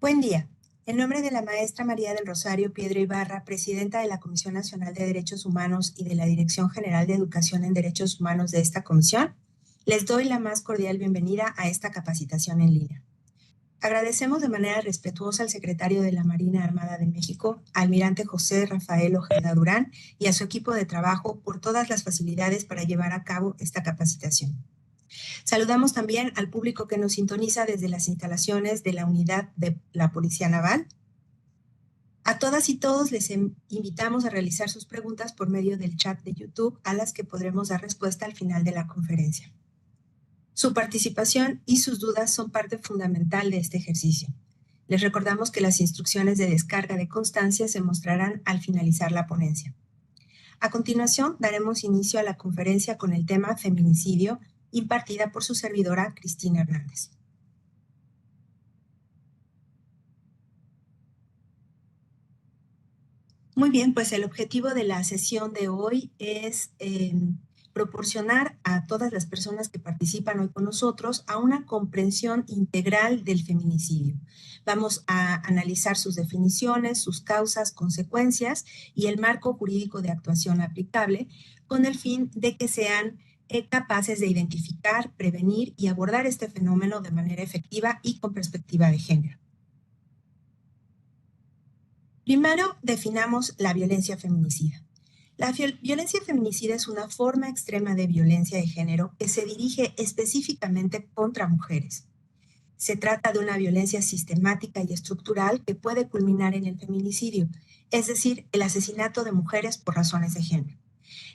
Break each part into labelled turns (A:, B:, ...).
A: Buen día. En nombre de la maestra María del Rosario Piedra Ibarra, presidenta de la Comisión Nacional de Derechos Humanos y de la Dirección General de Educación en Derechos Humanos de esta comisión, les doy la más cordial bienvenida a esta capacitación en línea. Agradecemos de manera respetuosa al secretario de la Marina Armada de México, almirante José Rafael Ojeda Durán, y a su equipo de trabajo por todas las facilidades para llevar a cabo esta capacitación. Saludamos también al público que nos sintoniza desde las instalaciones de la unidad de la Policía Naval. A todas y todos les invitamos a realizar sus preguntas por medio del chat de YouTube, a las que podremos dar respuesta al final de la conferencia. Su participación y sus dudas son parte fundamental de este ejercicio. Les recordamos que las instrucciones de descarga de constancia se mostrarán al finalizar la ponencia. A continuación, daremos inicio a la conferencia con el tema feminicidio, impartida por su servidora Cristina Hernández. Muy bien, pues el objetivo de la sesión de hoy es proporcionar a todas las personas que participan hoy con nosotros a una comprensión integral del feminicidio. Vamos a analizar sus definiciones, sus causas, consecuencias y el marco jurídico de actuación aplicable, con el fin de que sean capaces de identificar, prevenir y abordar este fenómeno de manera efectiva y con perspectiva de género. Primero, definamos la violencia feminicida. La violencia feminicida es una forma extrema de violencia de género que se dirige específicamente contra mujeres. Se trata de una violencia sistemática y estructural que puede culminar en el feminicidio, es decir, el asesinato de mujeres por razones de género.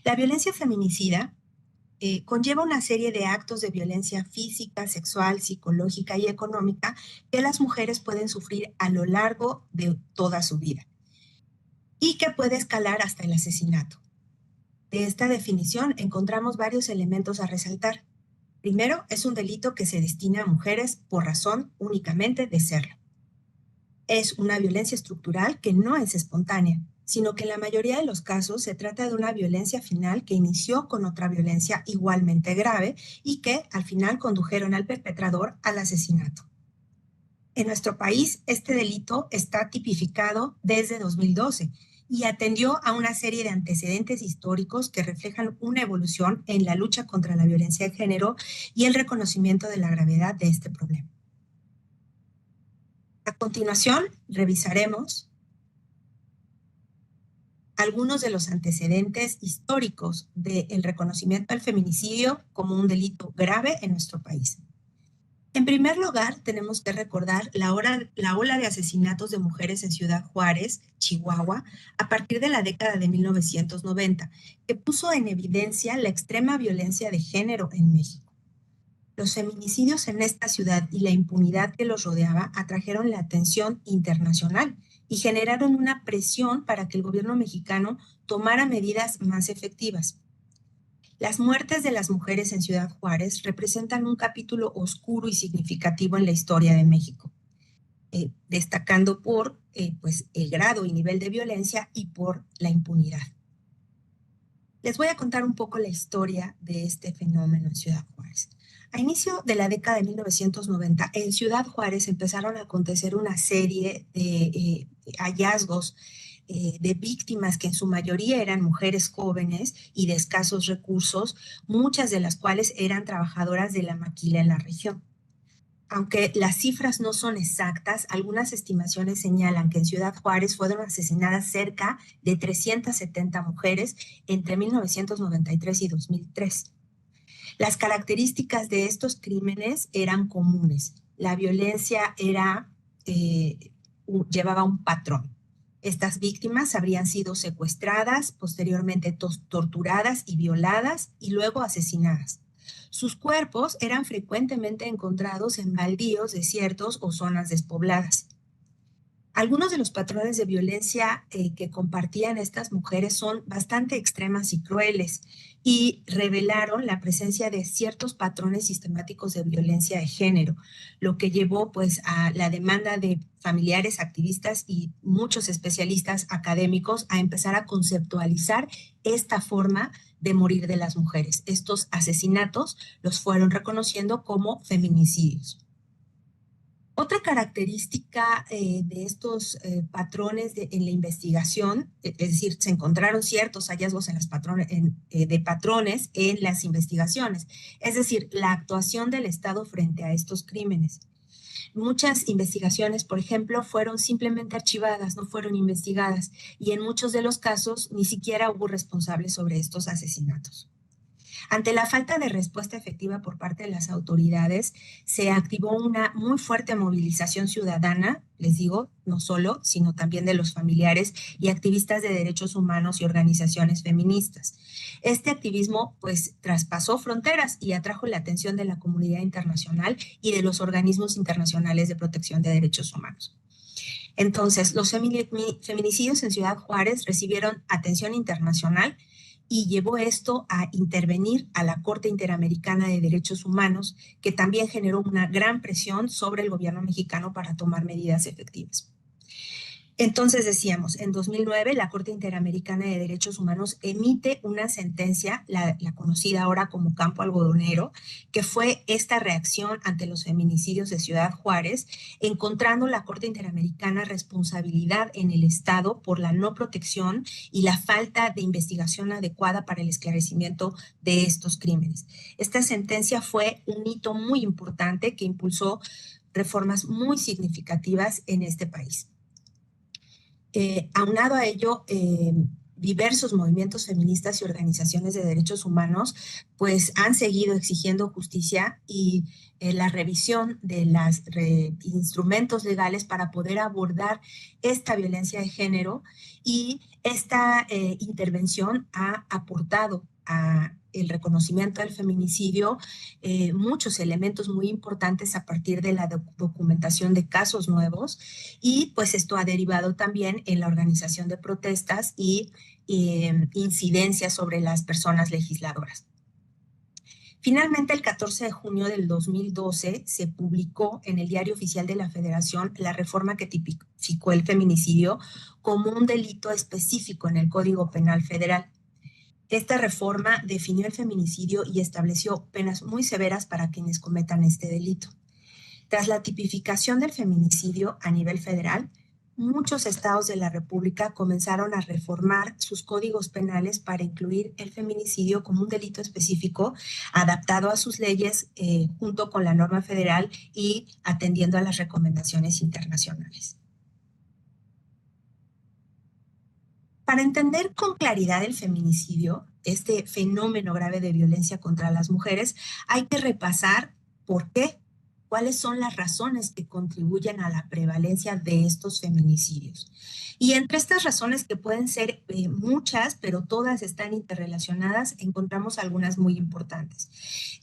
A: La violencia feminicida conlleva una serie de actos de violencia física, sexual, psicológica y económica que las mujeres pueden sufrir a lo largo de toda su vida y que puede escalar hasta el asesinato. De esta definición encontramos varios elementos a resaltar. Primero, es un delito que se destina a mujeres por razón únicamente de serlo. Es una violencia estructural que no es espontánea, sino que en la mayoría de los casos se trata de una violencia final que inició con otra violencia igualmente grave y que al final condujeron al perpetrador al asesinato. En nuestro país, este delito está tipificado desde 2012 y atendió a una serie de antecedentes históricos que reflejan una evolución en la lucha contra la violencia de género y el reconocimiento de la gravedad de este problema. A continuación, revisaremos algunos de los antecedentes históricos del reconocimiento del feminicidio como un delito grave en nuestro país. En primer lugar, tenemos que recordar la ola de asesinatos de mujeres en Ciudad Juárez, Chihuahua, a partir de la década de 1990, que puso en evidencia la extrema violencia de género en México. Los feminicidios en esta ciudad y la impunidad que los rodeaba atrajeron la atención internacional y generaron una presión para que el gobierno mexicano tomara medidas más efectivas. Las muertes de las mujeres en Ciudad Juárez representan un capítulo oscuro y significativo en la historia de México, destacando por el grado y nivel de violencia y por la impunidad. Les voy a contar un poco la historia de este fenómeno en Ciudad Juárez. A inicio de la década de 1990, en Ciudad Juárez empezaron a acontecer una serie de hallazgos de víctimas que en su mayoría eran mujeres jóvenes y de escasos recursos, muchas de las cuales eran trabajadoras de la maquila en la región. Aunque las cifras no son exactas, algunas estimaciones señalan que en Ciudad Juárez fueron asesinadas cerca de 370 mujeres entre 1993 y 2003. Las características de estos crímenes eran comunes. La violencia llevaba un patrón. Estas víctimas habrían sido secuestradas, posteriormente torturadas y violadas y luego asesinadas. Sus cuerpos eran frecuentemente encontrados en baldíos, desiertos o zonas despobladas. Algunos de los patrones de violencia que compartían estas mujeres son bastante extremas y crueles y revelaron la presencia de ciertos patrones sistemáticos de violencia de género, lo que llevó pues a la demanda de familiares, activistas y muchos especialistas académicos a empezar a conceptualizar esta forma de morir de las mujeres. Estos asesinatos los fueron reconociendo como feminicidios. Otra característica de estos patrones en la investigación, es decir, se encontraron ciertos hallazgos de patrones en las investigaciones, es decir, la actuación del Estado frente a estos crímenes. Muchas investigaciones, por ejemplo, fueron simplemente archivadas, no fueron investigadas, y en muchos de los casos ni siquiera hubo responsables sobre estos asesinatos. Ante la falta de respuesta efectiva por parte de las autoridades, se activó una muy fuerte movilización ciudadana, les digo, no solo, sino también de los familiares y activistas de derechos humanos y organizaciones feministas. Este activismo, pues, traspasó fronteras y atrajo la atención de la comunidad internacional y de los organismos internacionales de protección de derechos humanos. Entonces, los feminicidios en Ciudad Juárez recibieron atención internacional y llevó esto a intervenir a la Corte Interamericana de Derechos Humanos, que también generó una gran presión sobre el gobierno mexicano para tomar medidas efectivas. Entonces decíamos, en 2009 la Corte Interamericana de Derechos Humanos emite una sentencia, la conocida ahora como Campo Algodonero, que fue esta reacción ante los feminicidios de Ciudad Juárez, encontrando la Corte Interamericana responsabilidad en el Estado por la no protección y la falta de investigación adecuada para el esclarecimiento de estos crímenes. Esta sentencia fue un hito muy importante que impulsó reformas muy significativas en este país. Aunado a ello, diversos movimientos feministas y organizaciones de derechos humanos pues han seguido exigiendo justicia y la revisión de los instrumentos legales para poder abordar esta violencia de género, y esta intervención ha aportado a el reconocimiento del feminicidio muchos elementos muy importantes a partir de la documentación de casos nuevos, y pues esto ha derivado también en la organización de protestas y incidencias sobre las personas legisladoras. Finalmente, el 14 de junio del 2012 se publicó en el Diario Oficial de la Federación la reforma que tipificó el feminicidio como un delito específico en el Código Penal Federal. Esta reforma definió el feminicidio y estableció penas muy severas para quienes cometan este delito. Tras la tipificación del feminicidio a nivel federal, muchos estados de la República comenzaron a reformar sus códigos penales para incluir el feminicidio como un delito específico, adaptado a sus leyes junto con la norma federal y atendiendo a las recomendaciones internacionales. Para entender con claridad el feminicidio, este fenómeno grave de violencia contra las mujeres, hay que repasar por qué, cuáles son las razones que contribuyen a la prevalencia de estos feminicidios. Y entre estas razones, que pueden ser muchas, pero todas están interrelacionadas, encontramos algunas muy importantes.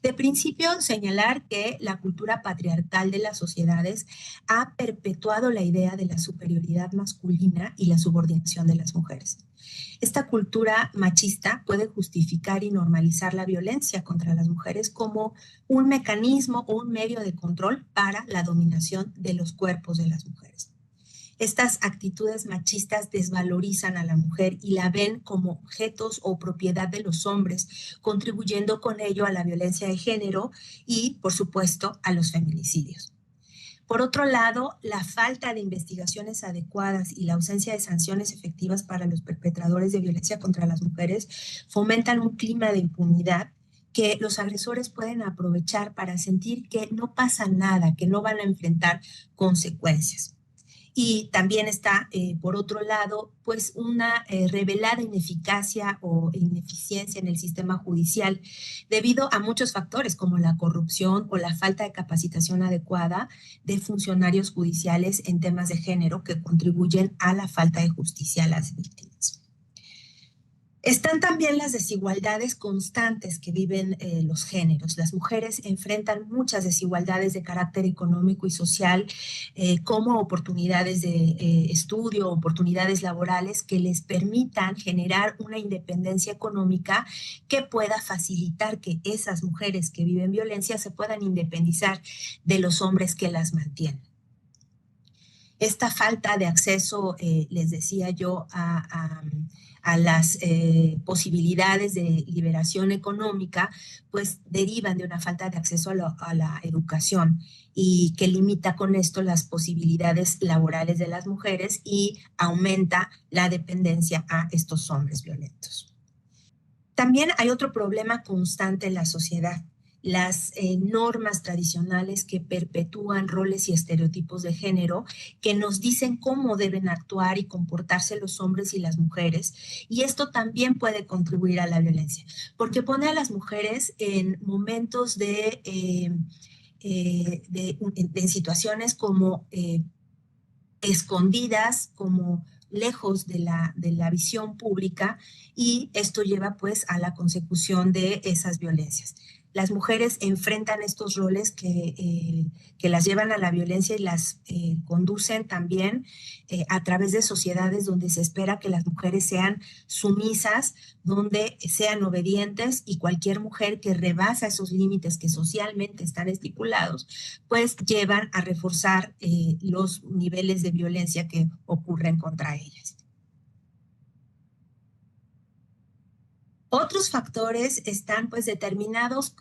A: De principio, señalar que la cultura patriarcal de las sociedades ha perpetuado la idea de la superioridad masculina y la subordinación de las mujeres. Esta cultura machista puede justificar y normalizar la violencia contra las mujeres como un mecanismo o un medio de control para la dominación de los cuerpos de las mujeres. Estas actitudes machistas desvalorizan a la mujer y la ven como objetos o propiedad de los hombres, contribuyendo con ello a la violencia de género y, por supuesto, a los feminicidios. Por otro lado, la falta de investigaciones adecuadas y la ausencia de sanciones efectivas para los perpetradores de violencia contra las mujeres fomentan un clima de impunidad que los agresores pueden aprovechar para sentir que no pasa nada, que no van a enfrentar consecuencias. Y también está, por otro lado, pues una revelada ineficacia o ineficiencia en el sistema judicial debido a muchos factores como la corrupción o la falta de capacitación adecuada de funcionarios judiciales en temas de género, que contribuyen a la falta de justicia a las víctimas. Están también las desigualdades constantes que viven los géneros. Las mujeres enfrentan muchas desigualdades de carácter económico y social, como oportunidades de estudio, oportunidades laborales que les permitan generar una independencia económica que pueda facilitar que esas mujeres que viven violencia se puedan independizar de los hombres que las mantienen. Esta falta de acceso, les decía yo, a las posibilidades de liberación económica, pues derivan de una falta de acceso a la educación y que limita con esto las posibilidades laborales de las mujeres y aumenta la dependencia a estos hombres violentos. También hay otro problema constante en la sociedad, las normas tradicionales que perpetúan roles y estereotipos de género que nos dicen cómo deben actuar y comportarse los hombres y las mujeres. Y esto también puede contribuir a la violencia, porque pone a las mujeres en momentos de situaciones como escondidas, como lejos de la visión pública, y esto lleva pues a la consecución de esas violencias. Las mujeres enfrentan estos roles que las llevan a la violencia y las conducen también a través de sociedades donde se espera que las mujeres sean sumisas, donde sean obedientes, y cualquier mujer que rebasa esos límites que socialmente están estipulados, pues llevan a reforzar los niveles de violencia que ocurren contra ellas. Otros factores están pues determinados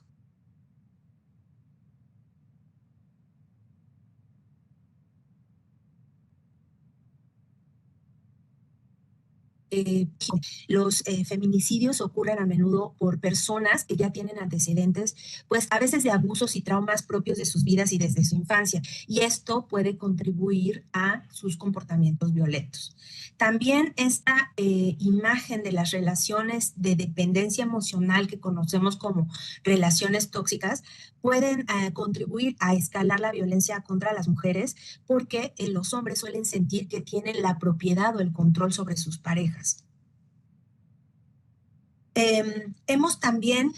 A: eh, los feminicidios ocurren a menudo por personas que ya tienen antecedentes, pues a veces de abusos y traumas propios de sus vidas y desde su infancia, y esto puede contribuir a sus comportamientos violentos. También esta imagen de las relaciones de dependencia emocional que conocemos como relaciones tóxicas pueden contribuir a escalar la violencia contra las mujeres, porque los hombres suelen sentir que tienen la propiedad o el control sobre sus parejas. Hemos también,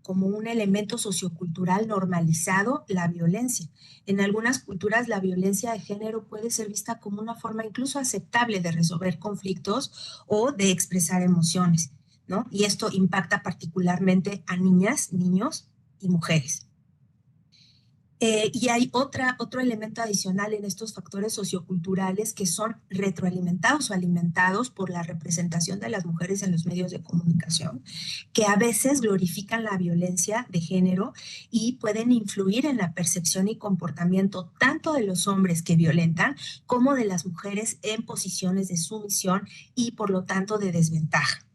A: como un elemento sociocultural, normalizado la violencia. En algunas culturas la violencia de género puede ser vista como una forma incluso aceptable de resolver conflictos o de expresar emociones, ¿no? Y esto impacta particularmente a niñas, niños y mujeres. Y hay otro elemento adicional en estos factores socioculturales que son retroalimentados o alimentados por la representación de las mujeres en los medios de comunicación, que a veces glorifican la violencia de género y pueden influir en la percepción y comportamiento tanto de los hombres que violentan como de las mujeres en posiciones de sumisión y por lo tanto de desventaja.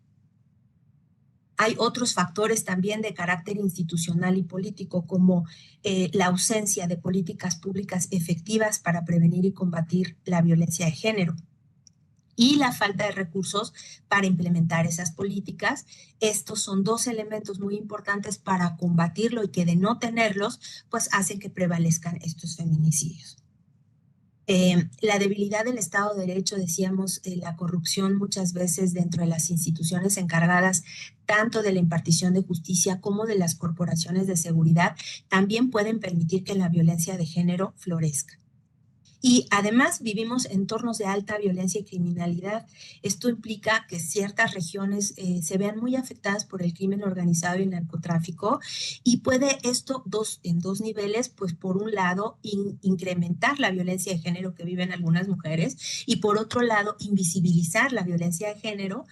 A: Hay otros factores también de carácter institucional y político, como la ausencia de políticas públicas efectivas para prevenir y combatir la violencia de género y la falta de recursos para implementar esas políticas. Estos son dos elementos muy importantes para combatirlo, y que de no tenerlos, pues hacen que prevalezcan estos feminicidios. La debilidad del Estado de Derecho, decíamos, la corrupción muchas veces dentro de las instituciones encargadas tanto de la impartición de justicia como de las corporaciones de seguridad, también pueden permitir que la violencia de género florezca. Y además vivimos entornos de alta violencia y criminalidad. Esto implica que ciertas regiones se vean muy afectadas por el crimen organizado y el narcotráfico, y puede esto en dos niveles, pues por un lado incrementar la violencia de género que viven algunas mujeres, y por otro lado invisibilizar la violencia de género,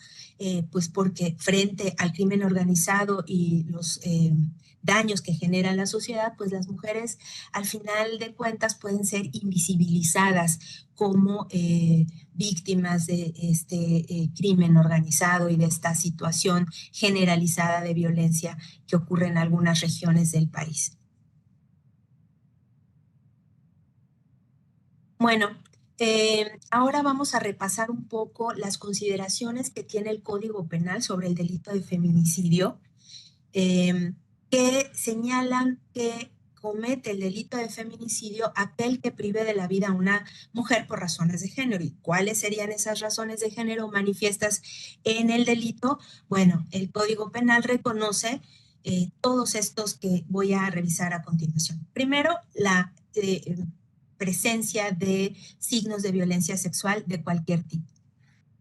A: pues porque frente al crimen organizado y los daños que genera la sociedad, pues las mujeres al final de cuentas pueden ser invisibilizadas como víctimas de este crimen organizado y de esta situación generalizada de violencia que ocurre en algunas regiones del país. Bueno, ahora vamos a repasar un poco las consideraciones que tiene el Código Penal sobre el delito de feminicidio, que señalan que comete el delito de feminicidio aquel que prive de la vida a una mujer por razones de género. ¿Y cuáles serían esas razones de género manifiestas en el delito? Bueno, el Código Penal reconoce todos estos que voy a revisar a continuación. Primero, la presencia de signos de violencia sexual de cualquier tipo.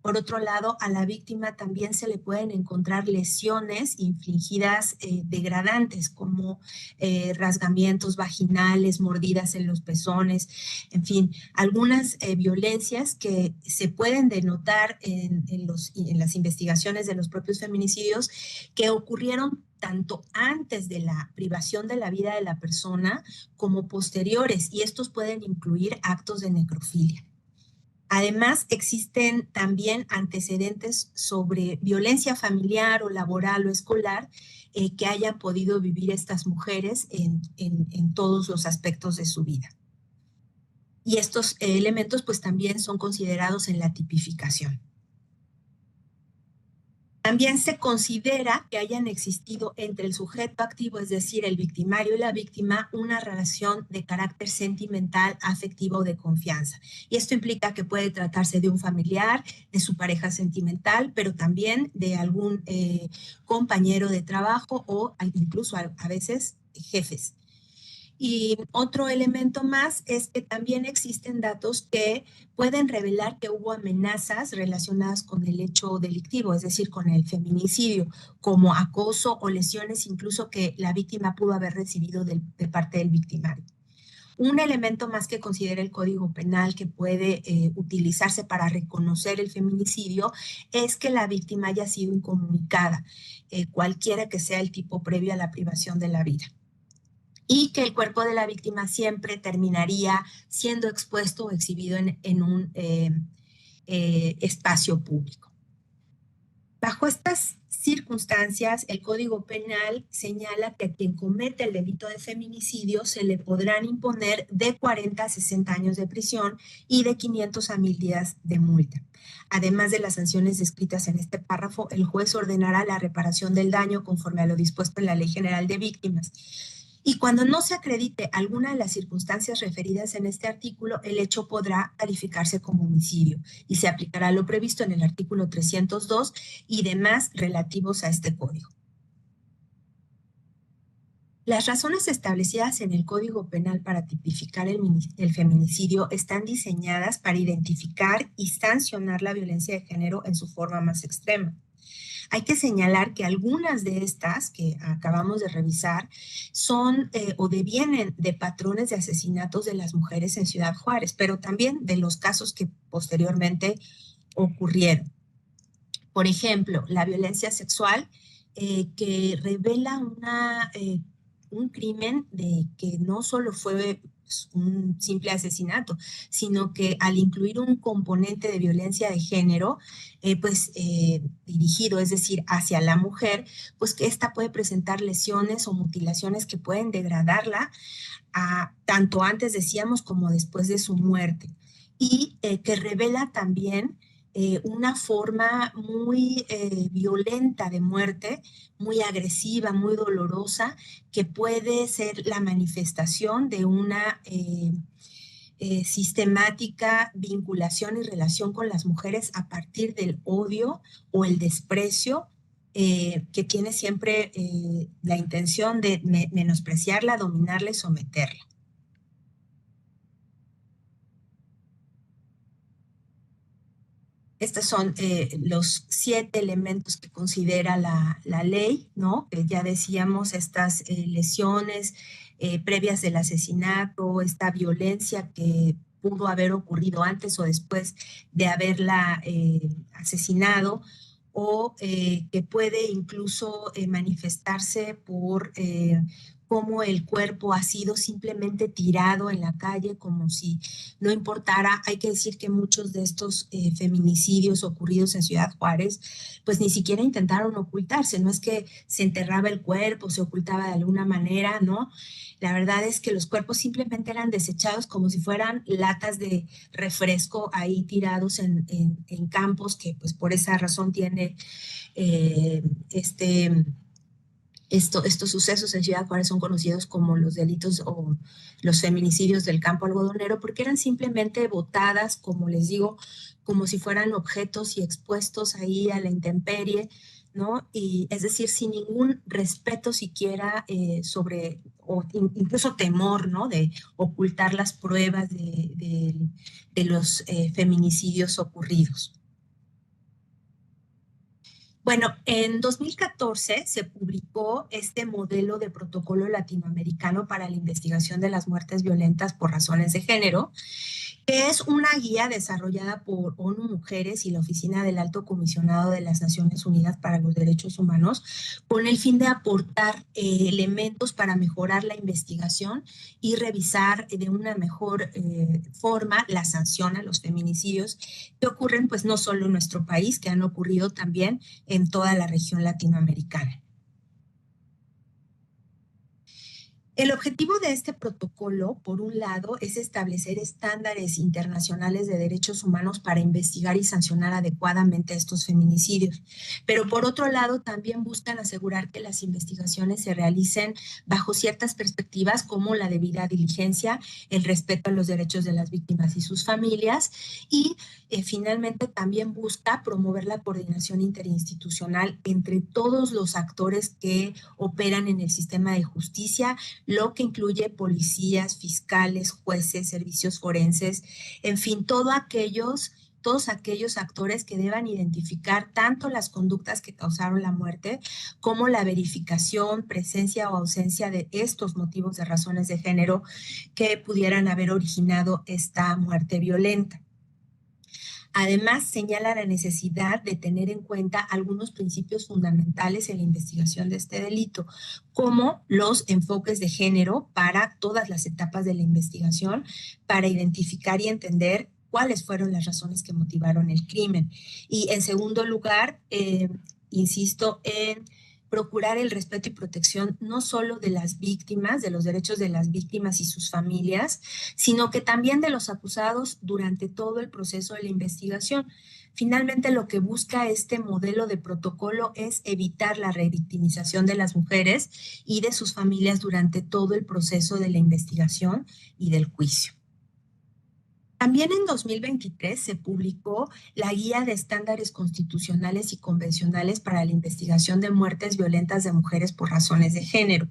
A: Por otro lado, a la víctima también se le pueden encontrar lesiones infligidas degradantes, como rasgamientos vaginales, mordidas en los pezones, en fin, algunas violencias que se pueden denotar en las investigaciones de los propios feminicidios que ocurrieron tanto antes de la privación de la vida de la persona como posteriores, y estos pueden incluir actos de necrofilia. Además, existen también antecedentes sobre violencia familiar o laboral o escolar que hayan podido vivir estas mujeres en todos los aspectos de su vida. Y estos elementos pues también son considerados en la tipificación. También se considera que hayan existido entre el sujeto activo, es decir, el victimario y la víctima, una relación de carácter sentimental, afectivo o de confianza. Y esto implica que puede tratarse de un familiar, de su pareja sentimental, pero también de algún compañero de trabajo o incluso a veces jefes. Y otro elemento más es que también existen datos que pueden revelar que hubo amenazas relacionadas con el hecho delictivo, es decir, con el feminicidio, como acoso o lesiones incluso que la víctima pudo haber recibido de parte del victimario. Un elemento más que considera el Código Penal que puede utilizarse para reconocer el feminicidio es que la víctima haya sido incomunicada, cualquiera que sea el tipo previo a la privación de la vida, y que el cuerpo de la víctima siempre terminaría siendo expuesto o exhibido en un espacio público. Bajo estas circunstancias, el Código Penal señala que a quien comete el delito de feminicidio se le podrán imponer de 40 a 60 años de prisión y de 500 a 1000 días de multa. Además de las sanciones descritas en este párrafo, el juez ordenará la reparación del daño conforme a lo dispuesto en la Ley General de Víctimas. Y cuando no se acredite alguna de las circunstancias referidas en este artículo, el hecho podrá calificarse como homicidio y se aplicará lo previsto en el artículo 302 y demás relativos a este código. Las razones establecidas en el Código Penal para tipificar el feminicidio están diseñadas para identificar y sancionar la violencia de género en su forma más extrema. Hay que señalar que algunas de estas que acabamos de revisar son o devienen de patrones de asesinatos de las mujeres en Ciudad Juárez, pero también de los casos que posteriormente ocurrieron. Por ejemplo, la violencia sexual que revela un crimen de que no solo fue un simple asesinato, sino que al incluir un componente de violencia de género, dirigido, es decir, hacia la mujer, pues que ésta puede presentar lesiones o mutilaciones que pueden degradarla tanto antes, decíamos, como después de su muerte. Y que revela también una forma muy violenta de muerte, muy agresiva, muy dolorosa, que puede ser la manifestación de una sistemática vinculación y relación con las mujeres a partir del odio o el desprecio que tiene siempre la intención de menospreciarla, dominarla y someterla. Estos son los 7 elementos que considera la ley, ¿no? Ya decíamos, estas lesiones previas del asesinato, esta violencia que pudo haber ocurrido antes o después de haberla asesinado, o que puede incluso manifestarse por cómo el cuerpo ha sido simplemente tirado en la calle como si no importara. Hay que decir que muchos de estos feminicidios ocurridos en Ciudad Juárez, pues ni siquiera intentaron ocultarse, no es que se enterraba el cuerpo, se ocultaba de alguna manera, ¿no? La verdad es que los cuerpos simplemente eran desechados como si fueran latas de refresco ahí tirados en campos que pues por esa razón tiene estos sucesos en Ciudad Juárez son conocidos como los delitos o los feminicidios del campo algodonero, porque eran simplemente botadas, como les digo, como si fueran objetos y expuestos ahí a la intemperie, ¿no? Y es decir, sin ningún respeto siquiera sobre, o incluso temor, ¿no? De ocultar las pruebas de los feminicidios ocurridos. Bueno, en 2014 se publicó este modelo de protocolo latinoamericano para la investigación de las muertes violentas por razones de género, que es una guía desarrollada por ONU Mujeres y la Oficina del Alto Comisionado de las Naciones Unidas para los Derechos Humanos, con el fin de aportar elementos para mejorar la investigación y revisar de una mejor forma la sanción a los feminicidios que ocurren, pues no solo en nuestro país, que han ocurrido también en toda la región latinoamericana. El objetivo de este protocolo, por un lado, es establecer estándares internacionales de derechos humanos para investigar y sancionar adecuadamente estos feminicidios, pero por otro lado también buscan asegurar que las investigaciones se realicen bajo ciertas perspectivas como la debida diligencia, el respeto a los derechos de las víctimas y sus familias y finalmente también busca promover la coordinación interinstitucional entre todos los actores que operan en el sistema de justicia, lo que incluye policías, fiscales, jueces, servicios forenses, en fin, todos aquellos actores que deban identificar tanto las conductas que causaron la muerte como la verificación, presencia o ausencia de estos motivos de razones de género que pudieran haber originado esta muerte violenta. Además, señala la necesidad de tener en cuenta algunos principios fundamentales en la investigación de este delito, como los enfoques de género para todas las etapas de la investigación, para identificar y entender cuáles fueron las razones que motivaron el crimen. Y en segundo lugar, insisto en procurar el respeto y protección no solo de las víctimas, de los derechos de las víctimas y sus familias, sino que también de los acusados durante todo el proceso de la investigación. Finalmente, lo que busca este modelo de protocolo es evitar la revictimización de las mujeres y de sus familias durante todo el proceso de la investigación y del juicio. También en 2023 se publicó la Guía de Estándares Constitucionales y Convencionales para la Investigación de Muertes Violentas de Mujeres por Razones de Género,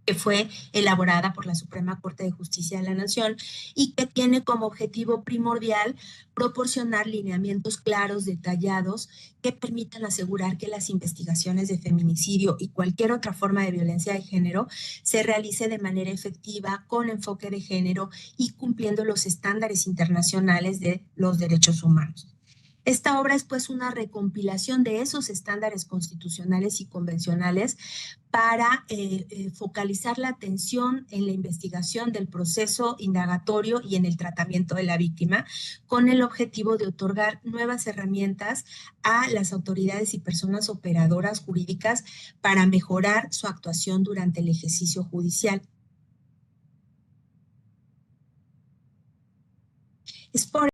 A: que fue elaborada por la Suprema Corte de Justicia de la Nación y que tiene como objetivo primordial proporcionar lineamientos claros, detallados, que permitan asegurar que las investigaciones de feminicidio y cualquier otra forma de violencia de género se realice de manera efectiva, con enfoque de género y cumpliendo los estándares internacionales de los derechos humanos. Esta obra es pues una recompilación de esos estándares constitucionales y convencionales para focalizar la atención en la investigación del proceso indagatorio y en el tratamiento de la víctima, con el objetivo de otorgar nuevas herramientas a las autoridades y personas operadoras jurídicas para mejorar su actuación durante el ejercicio judicial. Es por